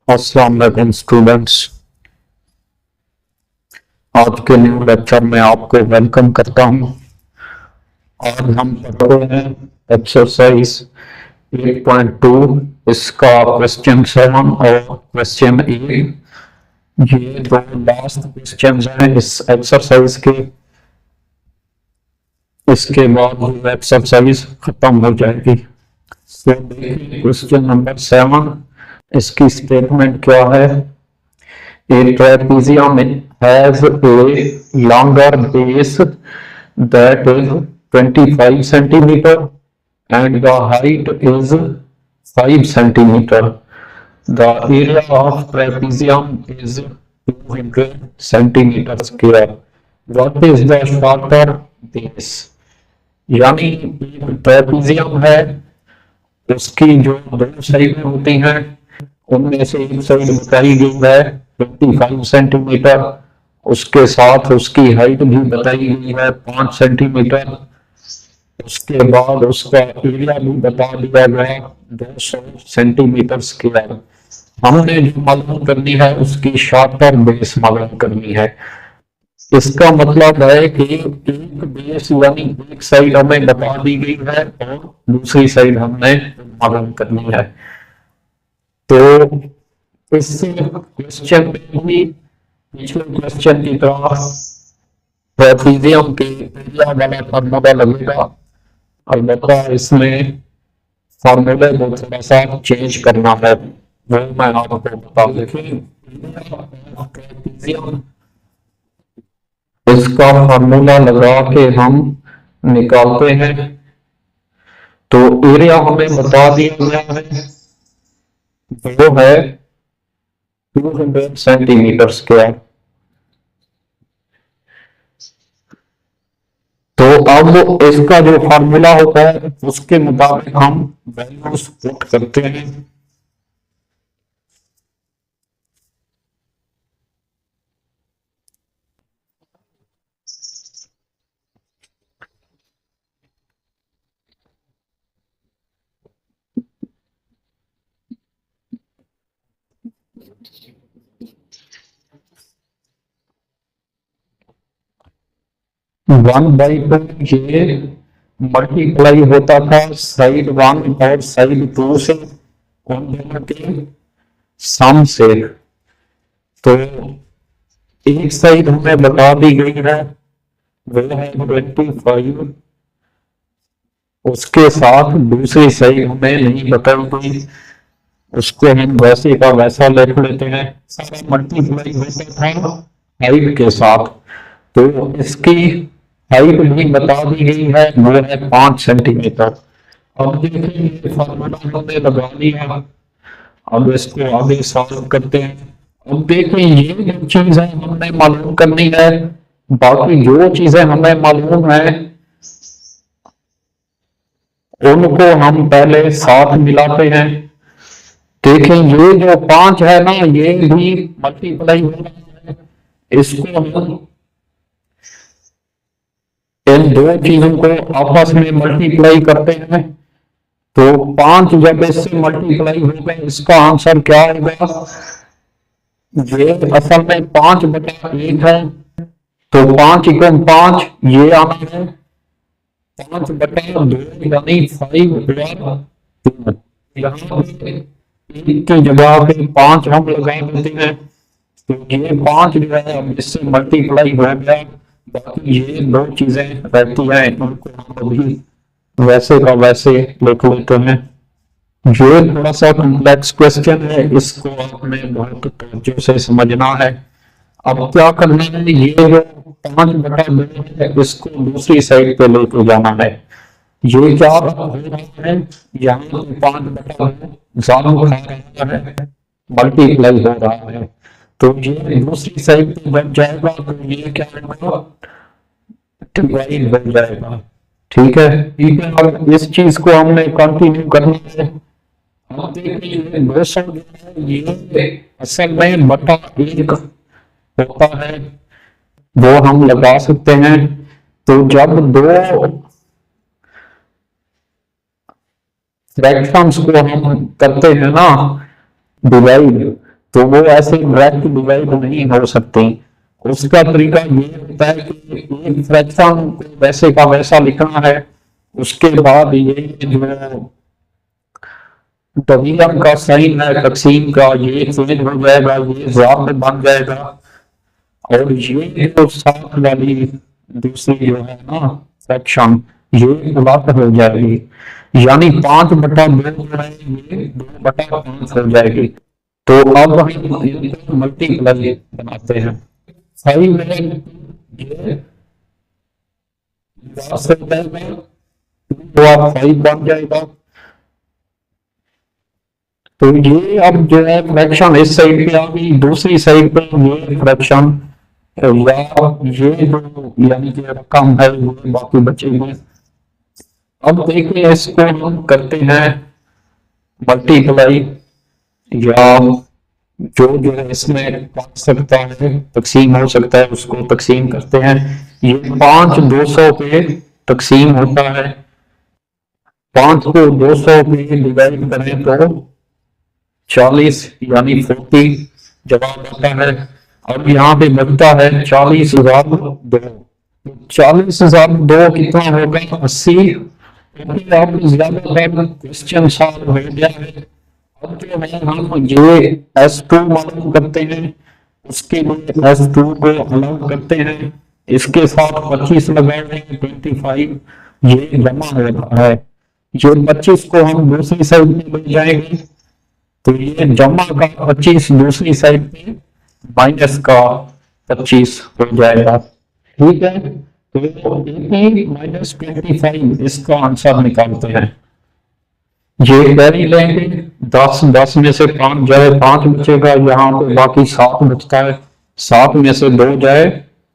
अस्सलाम वालेकुम स्टूडेंट्स। आज के न्यू लेक्चर में आपको वेलकम करता हूं। आज हम पढ़ रहे हैं एक्सरसाइज 8.2, इसका क्वेश्चन 7 और क्वेश्चन 8। ये दो लास्ट क्वेश्चन हैं इस एक्सरसाइज के। इसके बाद एक्सरसाइज खत्म हो जाएगी। तो देखिए क्वेश्चन नंबर 7, इसकी स्टेटमेंट क्या है। A trapezium has a longer base that is 25 centimeter and the height is 5 centimeter. The area of trapezium is 200 centimeter square. What is the shorter base? यानी एक ट्रेपेजियम है, उसकी जो दो साइडें होती हैं उनमें से एक साइड बताई गई है 25 सेंटीमीटर, उसके साथ उसकी हाइट भी बताई गई है 5 सेंटीमीटर। उसके बाद उसका एरिया भी बता दिया गया 200 सेंटीमीटर स्क्वायर। हमने जो मालूम करनी है उसकी शॉर्टर बेस मालूम करनी है। इसका मतलब है कि एक बेस यानी एक साइड हमें बता दी गई है और दूसरी साइड हमने मालूम करनी है। तो इस क्वेश्चन में भी पिछले क्वेश्चन की तरह ट्रेपेजियम के एरिया वाला फार्मूला लगेगा, अलबत्ता इसमें फार्मूले को थोड़ा सा चेंज करना है, वो मैं आपको बता दूं। ट्रेपेजियम इसका फार्मूला लगा के हम निकालते हैं। तो एरिया हमें बता दिया गया है, वो है 200 सेंटीमीटर स्क्वायर। तो अब इसका जो फार्मूला होता है उसके मुताबिक हम वैल्यूज पुट करते हैं। वन बाई टू ये मल्टीप्लाई होता था साइड 1 और साइड 2 से, उन दोनों के सम से। तो एक साइड हमें बता दी गई है वो है 25, उसके साथ दूसरी साइड हमें नहीं बताई गई, उसको हम वैसे का वैसा लिख लेते हैं। सारा मल्टीप्लाई होता था हाइट के साथ, तो इसकी हाइट भी बता दी गई है वो है 5 सेंटीमीटर। अब देखिए फार्मूला हमने लगा लिया, अब इसको आगे सॉल्व करते हैं। अब देखिए ये जो चीजें हमने मालूम करनी है, बाकी जो चीजें हमें मालूम है उनको हम पहले साथ मिलाते हैं। देखें ये जो 5 है ना, ये भी मल्टीप्लाई हो रहा है, इसको हम इन दो चीजों को आपस में मल्टीप्लाई करते हैं। तो 5 जब इससे मल्टीप्लाई हो गए, इसका आंसर क्या होगा। ये असल में 5/1 है, तो 5 ये आना है 5/2 यानी 5/2। यहाँ एक की जगह पे 5 हम लगा देते हैं, तो ये 5 जो है अब इससे मल्टीप्लाई हो गया। बाकी ये दो चीजें रहती हैं, उनको हम अभी वैसे का वैसे लिख लेते हैं। ये थोड़ा सा कॉम्प्लेक्स क्वेश्चन है, इसको आपने बहुत तवज्जो से समझना है। अब क्या करना है, ये जो 5/2 है इसको दूसरी साइड पे लेके जाना है। ये क्या हो रहा है, यहाँ 5/2 ज्यादा खा रहा है, मल्टीप्लाई हो रहा है, तो ये दूसरी साइड पे बन जाएगा, तो ये क्या होगा डिवाइड बन जाएगा। ठीक है, ठीक है। अब इस चीज को हमने कंटिन्यू करना है। अब देखिए 200 जो है ये असल में बटा 1 होता है, वो हम लगा सकते हैं। तो जब दो फ्रैक्शंस को हम करते हैं ना डिवाइड, तो वो ऐसे डायरेक्ट डिवाइड नहीं हो सकती। उसका तरीका ये होता है कि एक फ्रैक्शन को वैसे का वैसा लिखना है, उसके बाद ये जो डिवीजन का साइन है तकसीम का, ये चेंज हो जाएगा, ये ज़ाद बन जाएगा, और ये जो साथ वाली दूसरी जो है ना फ्रैक्शन, ये उलट हो जाएगी, यानी 5/2 जो है ये 2/5 हो जाएगी। तो अब हम मल्टीप्लाई बनाते हैं। 5 है ये 10 में तो आप 5 बन जाएगा। तो ये अब जो है फ्रैक्शन इस साइड पे आ गई, दूसरी साइड पे ये फ्रैक्शन या ये जो यानी कि रकम है ये बाकी बचेगी। अब देखिए इसको हम करते हैं मल्टीप्लाई, या जो है इसमें काट सकता है तकसीम हो सकता है उसको तकसीम करते हैं। ये 5 200 पे तकसीम होता है, 5 को 200 पे डिवाइड करें तो 40 यानी 40 जवाब आता है। अब यहाँ पे बनता है 40,002। 40,002 कितना होगा? 80। अब ज्यादातर क्वेश्चन सॉल्व हो गया है। अब जो है हम ये S2 मालूम करते हैं, उसके लिए S2 को अलग करते हैं, इसके साथ 25 लगा देंगे, 25 ये जमा हो रहा है। जो 25 को हम दूसरी साइड में ले जाएंगे तो ये जमा का 25 दूसरी साइड पे माइनस का 25 हो जाएगा। ठीक है, तो -25 इसका आंसर निकालते हैं। ये कैरी लेंगे, 10 में से 5 जाए 5 बचेगा, यहाँ पे बाकी 7 बचता है, 7 में से 2 जाए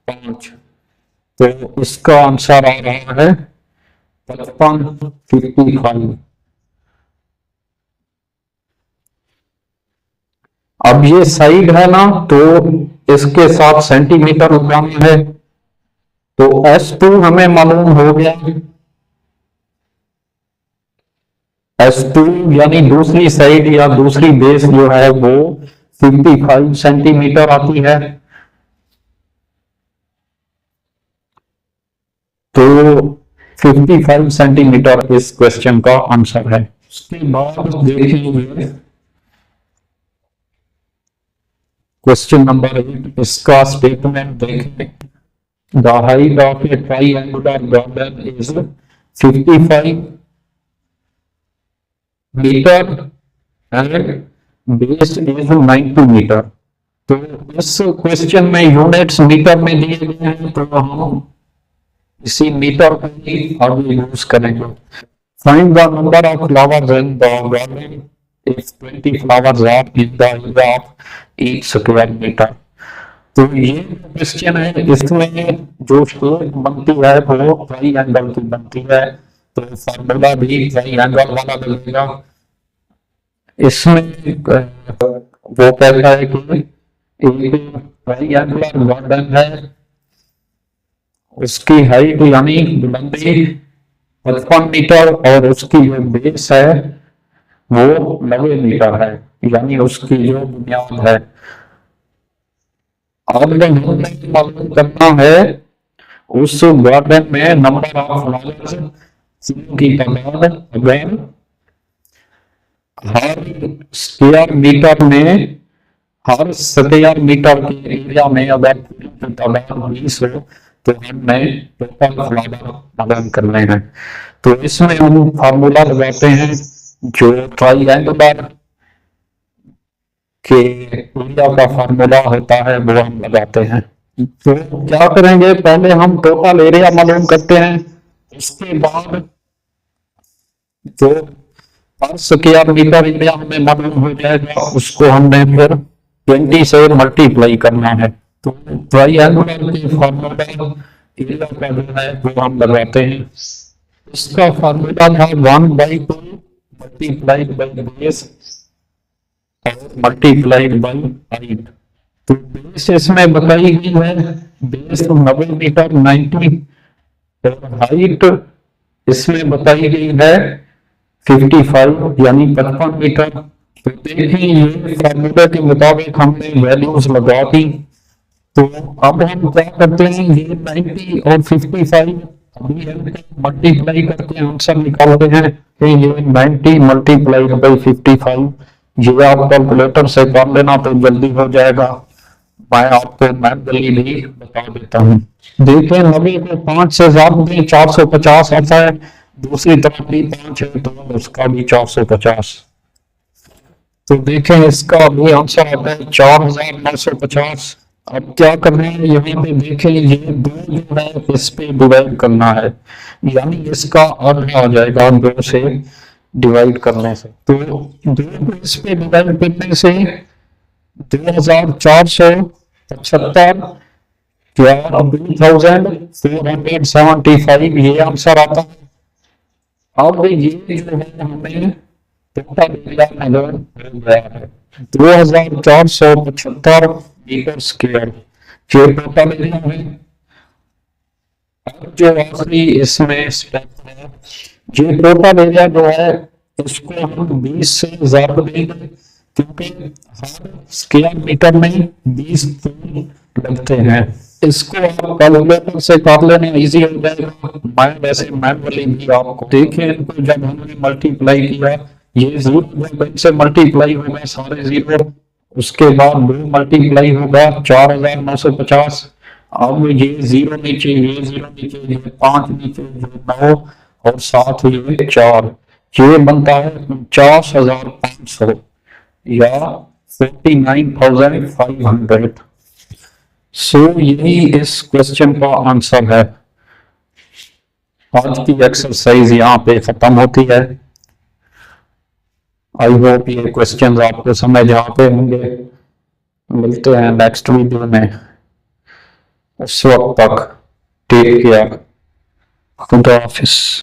5, तो इसका आंसर आ रहा है 55 अब ये साइड है ना, तो इसके साथ सेंटीमीटर लगाना है, तो S2 हमें मालूम हो गया, S2 यानी दूसरी साइड या दूसरी बेस जो है वो 55 सेंटीमीटर आती है। तो 55 सेंटीमीटर इस क्वेश्चन का आंसर है। उसके बाद देखिए क्वेश्चन नंबर 8, इसका स्टेटमेंट देखें। The height of a triangular garden is 55 metre and base is 90 metre. तो इस क्वेश्चन में यूनिट्स मीटर में दिए गए हैं, तो हम इसी मीटर को ही आगे यूज करेंगे। Find the number of flowers in the garden if 20 flowers are in the area of each square meter। तो ये क्वेश्चन है, इसमें जो शेप बनती है वो ट्राइएंगल की बनती है, तो फॉर्मूला भी ट्राइएंगल वाला मिलेगा। इसमें वो कहता है कि एक ट्राइएंगुलर गार्डन है, उसकी हाइट यानी लंबाई 55 मीटर और उसकी जो बेस है वो 90 मीटर है, यानी उसकी जो बुनियाद है। अब हमें मालूम करना है उस गार्डन में नंबर ऑफ फ्लावर्स की तादाद। अगेन हर स्क्वायर मीटर में, हर स्क्वायर मीटर के एरिया में अगर तादाद 20 हो तो हमें टोटल फ्लावर मालूम करने हैं। तो इसमें हम फार्मूला लगाते हैं, जो ट्राइएंगुलर के एरिया का फार्मूला होता है वो हम लगाते हैं। तो क्या करेंगे, पहले हम टोटल एरिया मालूम करते हैं, उसके बाद जो पर स्क्वायर मीटर एरिया हमें मालूम हो जाएगा, उसको हमने फिर 20 से मल्टीप्लाई करना है। तो ट्राइएंगुलर के फार्मूला एरिया का जो है वो हम लगाते हैं। इसका फार्मूला था 1/2 मल्टीप्लाइड बाई बेस और मल्टीप्लाइड बाई हाइट। तो बेस इसमें बताई गई है, बेस 90 मीटर 90, और हाइट इसमें बताई गई है 55 यानी 55 मीटर। तो देखिए ये फॉर्मूले के मुताबिक हमने वैल्यूज लगा दी। तो अब हम क्या करते हैं, ये 90 और 55 अभी हम मल्टीप्लाई करके आंसर निकालते हैं कि ये 90 मल्टीप्लाइड बाई 55, ये आप कैलकुलेटर से कर लेना तो जल्दी हो जाएगा। मैं आपको मैनुअली भी बता देता हूँ। देखिए 90 को 5 से ज्यादा भी 450 आता है, दूसरी तरफ भी 5 है तो उसका भी 450। तो देखें इसका भी आंसर आता है 4950। अब क्या करना है, यहाँ पे देखें ये दो जो है इस पे डिवाइड करना है, यानी इसका आधा आ जाएगा 2 से डिवाइड करने से। तो 2 को इस पे डिवाइड करने से 2475 क्या 2475 ये आंसर आता है। अब ये जो है हमें टोटल एरिया नगर हो गया है 2475 मीटर स्क्वायर, ये टोटल एरिया है। अब जो आखिरी इसमें स्टेप है, ये टोटल एरिया जो है इसको हम 20 से ज्यादा देंगे, क्योंकि हर स्क्वायर मीटर में 20 लगते हैं। इसको आप कैलकुलेटर से कर लेने इजी हो जाएगा। मैं वैसे मैनुअली भी आपको देखिए, इनको जब हमने मल्टीप्लाई किया, ये 0 जब इनसे मल्टीप्लाई होगा सारे 0, उसके बाद 2 मल्टीप्लाई होगा 4950। अब ये 0 नीचे, ये 0 नीचे, ये 5 नीचे, ये 9 और 7 ये 4, ये बनता है 49,500 या 49,500। सो यही इस क्वेश्चन का आंसर है। आज की एक्सरसाइज यहाँ पे खत्म होती है। आई होप ये क्वेश्चंस आपको समझ आते होंगे। मिलते हैं नेक्स्ट वीडियो में, उस वक्त तक टेक केयर, खुदा हाफिज।